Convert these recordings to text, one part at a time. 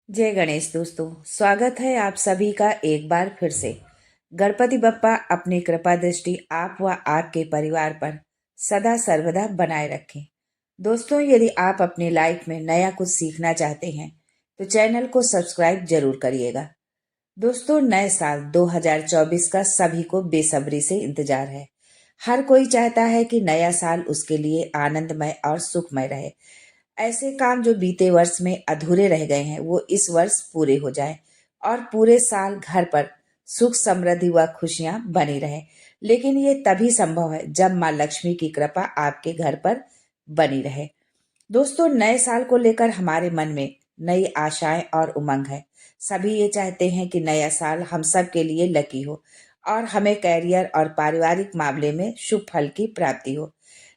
जय गणेश दोस्तों, स्वागत है आप सभी का एक बार फिर से। गणपति बप्पा अपनी कृपा दृष्टि आप व आपके परिवार पर सदा सर्वदा बनाए रखें। दोस्तों, यदि आप अपनी लाइफ में नया कुछ सीखना चाहते हैं तो चैनल को सब्सक्राइब जरूर करिएगा। दोस्तों, नए साल 2024 का सभी को बेसब्री से इंतजार है। हर कोई चाहता है कि नया साल उसके लिए आनंदमय और सुखमय रहे। ऐसे काम जो बीते वर्ष में अधूरे रह गए हैं वो इस वर्ष पूरे हो जाएं और पूरे साल घर पर सुख समृद्धि व खुशियां बनी रहे। लेकिन ये तभी संभव है जब माँ लक्ष्मी की कृपा आपके घर पर बनी रहे। दोस्तों, नए साल को लेकर हमारे मन में नई आशाएं और उमंग है। सभी ये चाहते हैं कि नया साल हम सब के लिए लकी हो और हमें कैरियर और पारिवारिक मामले में शुभ फल की प्राप्ति हो।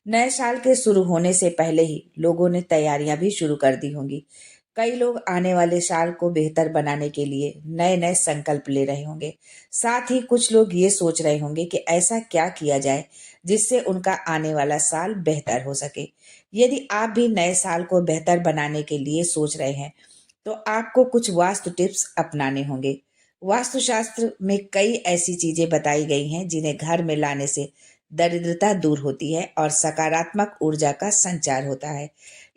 नए साल के शुरू होने से पहले ही लोगों ने तैयारियां भी शुरू कर दी होंगी। कई लोग आने वाले साल को बेहतर बनाने के लिए नए नए संकल्प ले रहे होंगे। साथ ही कुछ लोग ये सोच रहे होंगे कि ऐसा क्या किया जाए जिससे उनका आने वाला साल बेहतर हो सके। यदि आप भी नए साल को बेहतर बनाने के लिए सोच रहे हैं तो आपको कुछ वास्तु टिप्स अपनाने होंगे। वास्तुशास्त्र में कई ऐसी चीजें बताई गई हैं जिन्हें घर में लाने से दरिद्रता दूर होती है और सकारात्मक ऊर्जा का संचार होता है।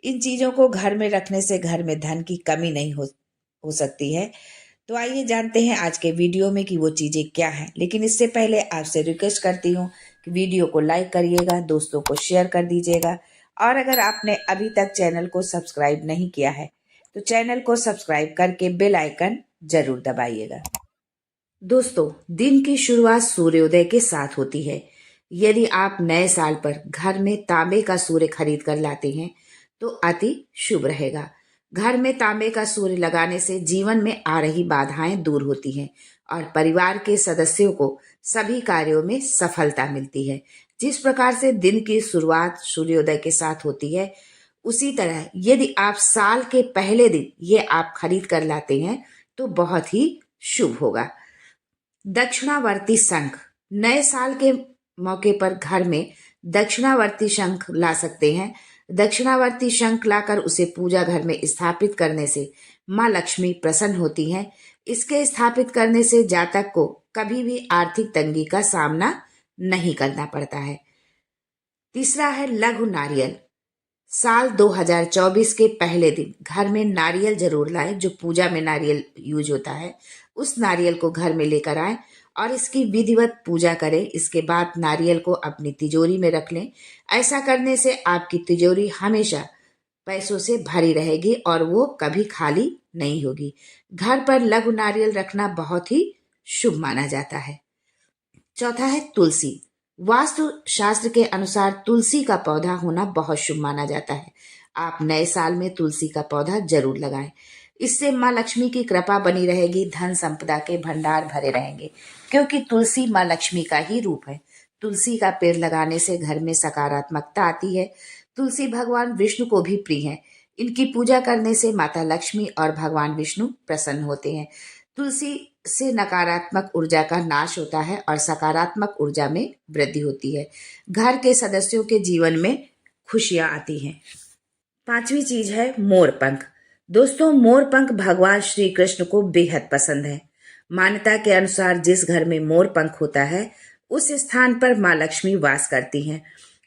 इन चीजों को घर में रखने से घर में धन की कमी नहीं हो सकती है। तो आइए जानते हैं आज के वीडियो में कि वो चीजें क्या हैं। लेकिन इससे पहले आपसे रिक्वेस्ट करती हूँ कि वीडियो को लाइक करिएगा, दोस्तों को शेयर कर दीजिएगा और अगर आपने अभी तक चैनल को सब्सक्राइब नहीं किया है तो चैनल को सब्सक्राइब करके बेल आइकन जरूर दबाइएगा। दोस्तों, दिन की शुरुआत सूर्योदय के साथ होती है। यदि आप नए साल पर घर में तांबे का सूर्य खरीद कर लाते हैं तो अति शुभ रहेगा। घर में तांबे का सूर्य लगाने से जीवन में आ रही बाधाएं दूर होती हैं और परिवार के सदस्यों को सभी कार्यों में सफलता मिलती है। जिस प्रकार से दिन की शुरुआत सूर्योदय के साथ होती है, उसी तरह यदि आप साल के पहले दिन ये आप खरीद कर लाते हैं तो बहुत ही शुभ होगा। दक्षिणावर्ती शंख, नए साल के मौके पर घर में दक्षिणावर्ती शंख ला सकते हैं। दक्षिणावर्ती शंख लाकर उसे पूजा घर में स्थापित करने से माँ लक्ष्मी प्रसन्न होती हैं। इसके स्थापित करने से जातक को कभी भी आर्थिक तंगी का सामना नहीं करना पड़ता है। तीसरा है लघु नारियल। साल 2024 के पहले दिन घर में नारियल जरूर लाएं। जो पूजा में नारियल यूज होता है उस नारियल को घर में लेकर आएं और इसकी विधिवत पूजा करें। इसके बाद नारियल को अपनी तिजोरी में रख लें। ऐसा करने से आपकी तिजोरी हमेशा पैसों से भरी रहेगी और वो कभी खाली नहीं होगी। घर पर लघु नारियल रखना बहुत ही शुभ माना जाता है। चौथा है तुलसी। वास्तु शास्त्र के अनुसार तुलसी का पौधा होना बहुत शुभ माना जाता है। आप नए साल में तुलसी का पौधा जरूर लगाएं। इससे माँ लक्ष्मी की कृपा बनी रहेगी, धन संपदा के भंडार भरे रहेंगे, क्योंकि तुलसी माँ लक्ष्मी का ही रूप है। तुलसी का पेड़ लगाने से घर में सकारात्मकता आती है। तुलसी भगवान विष्णु को भी प्रिय है। इनकी पूजा करने से माता लक्ष्मी और भगवान विष्णु प्रसन्न होते हैं। तुलसी से नकारात्मक ऊर्जा का नाश होता है और सकारात्मक ऊर्जा में वृद्धि होती है। घर के सदस्यों के जीवन में खुशियां आती हैं। पांचवी चीज है मोरपंख। दोस्तों, मोरपंख भगवान श्री कृष्ण को बेहद पसंद है। मान्यता के अनुसार जिस घर में मोरपंख होता है उस स्थान पर माँ लक्ष्मी वास करती हैं।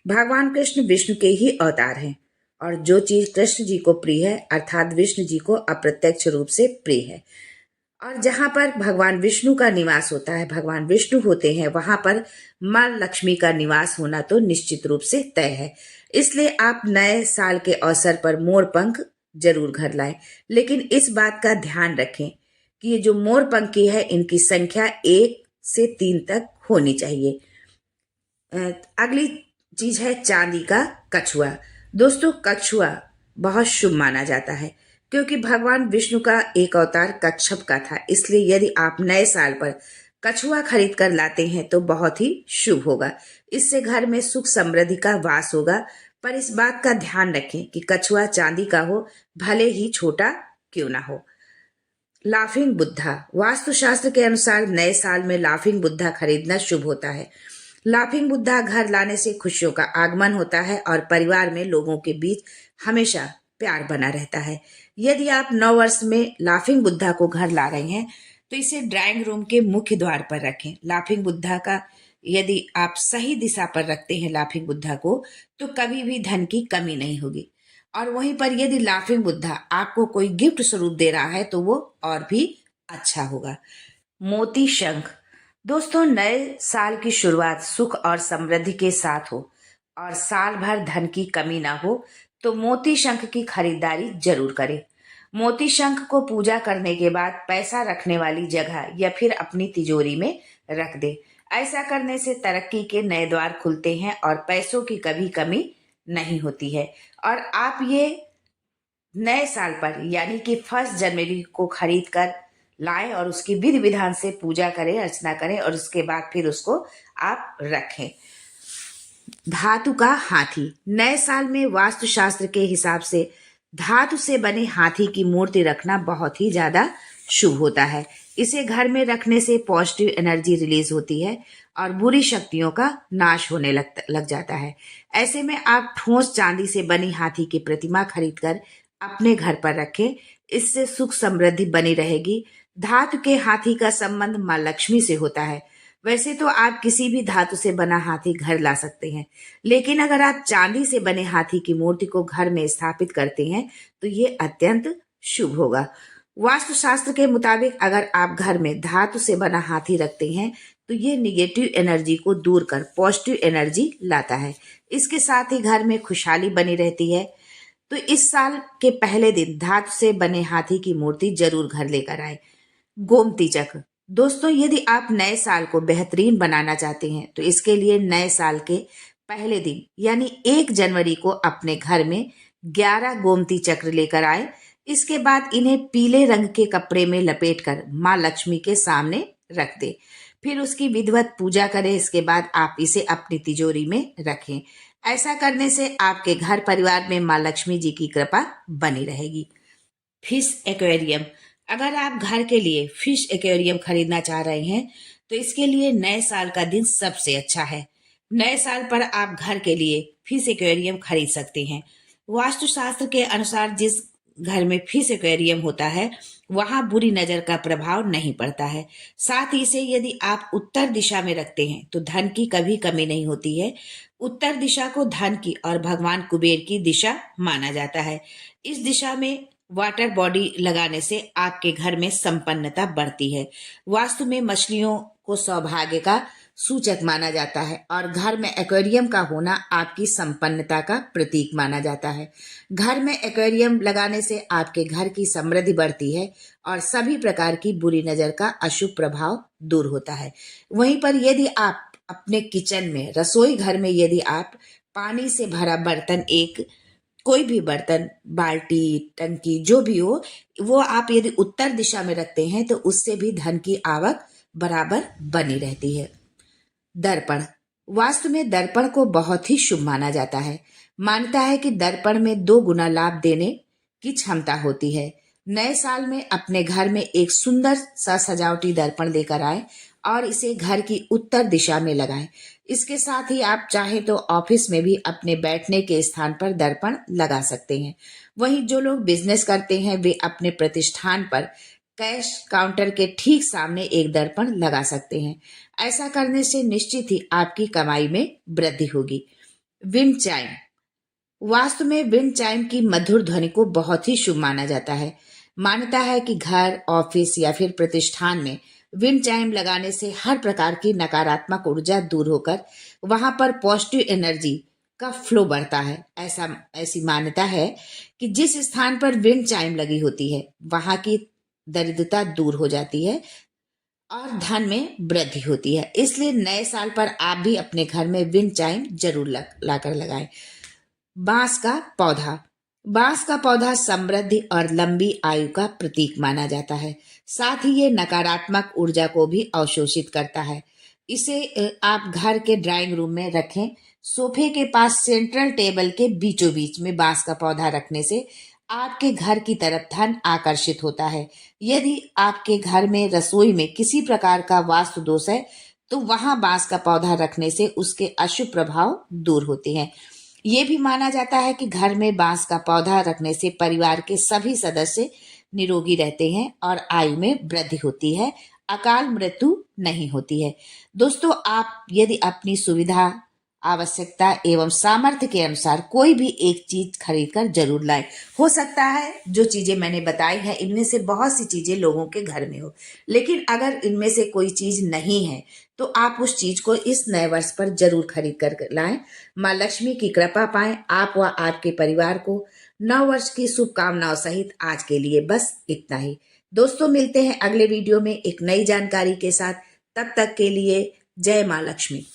भगवान कृष्ण विष्णु के ही अवतार हैं और जो चीज कृष्ण जी को प्रिय है अर्थात विष्णु जी को अप्रत्यक्ष रूप से प्रिय है। और जहां पर भगवान विष्णु का निवास होता है, भगवान विष्णु होते हैं, वहां पर माँ लक्ष्मी का निवास होना तो निश्चित रूप से तय है। इसलिए आप नए साल के अवसर पर मोर पंख जरूर घर लाएं। लेकिन इस बात का ध्यान रखें कि ये जो मोर पंखी है इनकी संख्या 1 से 3 तक होनी चाहिए। अगली चीज है चांदी का कछुआ। दोस्तों, कछुआ बहुत शुभ माना जाता है क्योंकि भगवान विष्णु का एक अवतार कच्छप का था। इसलिए यदि आप नए साल पर कछुआ खरीद कर लाते हैं तो बहुत ही शुभ होगा। इससे घर में सुख समृद्धि का वास होगा। पर इस बात का ध्यान रखें कि कछुआ चांदी का हो, भले ही छोटा क्यों ना हो। लाफिंग बुद्धा। वास्तुशास्त्र के अनुसार नए साल में लाफिंग बुद्धा खरीदना शुभ होता है। लाफिंग बुद्धा घर लाने से खुशियों का आगमन होता है और परिवार में लोगों के बीच हमेशा प्यार बना रहता है। यदि आप नववर्ष में लाफिंग बुद्धा को घर ला रहे हैं तो इसे ड्राइंग रूम के मुख्य द्वार पर रखें। लाफिंग बुद्धा का यदि आप सही दिशा पर रखते हैं लाफिंग बुद्धा को, तो कभी भी धन की कमी नहीं होगी। और वहीं पर यदि लाफिंग बुद्धा आपको कोई गिफ्ट स्वरूप दे रहा है तो वो और भी अच्छा होगा। मोती शंख। दोस्तों, नए साल की शुरुआत सुख और समृद्धि के साथ हो और साल भर धन की कमी ना हो तो मोती शंख की खरीदारी जरूर करें। मोती शंख को पूजा करने के बाद पैसा रखने वाली जगह या फिर अपनी तिजोरी में रख दे। ऐसा करने से तरक्की के नए द्वार खुलते हैं और पैसों की कभी कमी नहीं होती है। और आप ये नए साल पर यानी कि 1 जनवरी को खरीद कर लाएं और उसकी विधि विधान से पूजा करें, अर्चना करें और उसके बाद फिर उसको आप रखें। धातु का हाथी। नए साल में वास्तुशास्त्र के हिसाब से धातु से बने हाथी की मूर्ति रखना बहुत ही ज्यादा शुभ होता है। इसे घर में रखने से पॉजिटिव एनर्जी रिलीज होती है और बुरी शक्तियों का नाश होने लग जाता है। ऐसे में आप ठोस चांदी से बनी हाथी की प्रतिमा खरीदकर अपने घर पर रखें। इससे सुख समृद्धि बनी रहेगी। धातु के हाथी का संबंध माँ लक्ष्मी से होता है। वैसे तो आप किसी भी धातु से बना हाथी घर ला सकते हैं, लेकिन अगर आप चांदी से बने हाथी की मूर्ति को घर में स्थापित करते हैं तो ये अत्यंत शुभ होगा। वास्तुशास्त्र के मुताबिक अगर आप घर में धातु से बना हाथी रखते हैं तो ये निगेटिव एनर्जी को दूर कर पॉजिटिव एनर्जी लाता है। इसके साथ ही घर में खुशहाली बनी रहती है। तो इस साल के पहले दिन धातु से बने हाथी की मूर्ति जरूर घर लेकर आए। गोमती चक्र। दोस्तों, यदि आप नए साल को बेहतरीन बनाना चाहते हैं तो इसके लिए नए साल के पहले दिन यानी 1 जनवरी को अपने घर में 11 गोमती चक्र लेकर आए। इसके बाद इन्हें पीले रंग के कपड़े में लपेटकर माँ लक्ष्मी के सामने रख दे। फिर उसकी विधिवत पूजा करें। इसके बाद आप इसे अपनी तिजोरी में रखें। ऐसा करने से आपके घर परिवार में माँ लक्ष्मी जी की कृपा बनी रहेगी। Fish aquarium. अगर आप घर के लिए फिश एक्वेरियम खरीदना चाह रहे हैं तो इसके लिए नए साल का दिन सबसे अच्छा है। नए साल पर आप घर के लिए फिश एक्वेरियम खरीद सकते हैं। वास्तुशास्त्र के अनुसार जिस घर में फिश एक्वेरियम होता है वहां बुरी नजर का प्रभाव नहीं पड़ता है। साथ ही से यदि आप उत्तर दिशा में रखते हैं तो धन की कभी कमी नहीं होती है। उत्तर दिशा को धन की और भगवान कुबेर की दिशा माना जाता है। इस दिशा में वाटर बॉडी लगाने से आपके घर में संपन्नता बढ़ती है। वास्तु में मछलियों को सौभाग्य का सूचक माना जाता है और घर में एक्वेरियम का होना आपकी संपन्नता का प्रतीक माना जाता है। घर में एक्वेरियम लगाने से आपके घर की समृद्धि बढ़ती है और सभी प्रकार की बुरी नजर का अशुभ प्रभाव दूर होता है। वहीं पर यदि आप अपने किचन में, रसोई घर में यदि आप पानी से भरा बर्तन, एक कोई भी बर्तन, बाल्टी, टंकी जो भी हो, वो आप यदि उत्तर दिशा में रखते हैं तो उससे भी धन की आवक बराबर बनी रहती है। दर्पण। वास्तु में दर्पण को बहुत ही शुभ माना जाता है। मान्यता है कि दर्पण में 2 गुना लाभ देने की क्षमता होती है। नए साल में अपने घर में एक सुंदर सा सजावटी दर्पण लेकर आए और इसे घर की उत्तर दिशा में लगाएं। इसके साथ ही आप चाहे तो ऑफिस में भी अपने बैठने के स्थान पर दर्पण लगा सकते हैं। वहीं जो लोग बिजनेस करते हैं वे अपने प्रतिष्ठान पर कैश काउंटर के ठीक सामने एक दर्पण लगा सकते हैं। ऐसा करने से निश्चित ही आपकी कमाई में वृद्धि होगी। Wind chime. वास्तु में विंड चाइम की मधुर ध्वनि को बहुत ही शुभ माना जाता है। मान्यता है कि घर, ऑफिस या फिर प्रतिष्ठान में विंड चाइम लगाने से हर प्रकार की नकारात्मक ऊर्जा दूर होकर वहां पर पॉजिटिव एनर्जी का फ्लो बढ़ता है। ऐसी मान्यता है कि जिस स्थान पर विंड चाइम लगी होती है वहां की दरिद्रता दूर हो जाती है और धन में वृद्धि होती है। इसलिए नए साल पर आप भी अपने घर में विंड चाइम जरूर लाकर लगाएं। बांस का पौधा। बांस का पौधा समृद्धि और लंबी आयु का प्रतीक माना जाता है। साथ ही ये नकारात्मक ऊर्जा को भी अवशोषित करता है। इसे आप घर के ड्राइंग रूम में रखें। सोफे के पास सेंट्रल टेबल के बीचों बीच में बांस का पौधा रखने से आपके घर की तरफ धन आकर्षित होता है। यदि आपके घर में रसोई में किसी प्रकार का वास्तु दोष है तो वहां बांस का पौधा रखने से उसके अशुभ प्रभाव दूर होते हैं। ये भी माना जाता है कि घर में बांस का पौधा रखने से परिवार के सभी सदस्य निरोगी रहते हैं और आयु में वृद्धि होती है, अकाल मृत्यु नहीं होती है। दोस्तों, आप यदि अपनी सुविधा, आवश्यकता एवं सामर्थ्य के अनुसार कोई भी एक चीज खरीद कर जरूर लाएं। हो सकता है जो चीजें मैंने बताई हैं इनमें से बहुत सी चीजें लोगों के घर में हो, लेकिन अगर इनमें से कोई चीज नहीं है तो आप उस चीज को इस नए वर्ष पर जरूर खरीद कर लाएं। माँ लक्ष्मी की कृपा पाएं। आप व आपके परिवार को नव वर्ष की शुभकामनाओं सहित आज के लिए बस इतना ही। दोस्तों, मिलते हैं अगले वीडियो में एक नई जानकारी के साथ। तब तक के लिए जय माँ लक्ष्मी।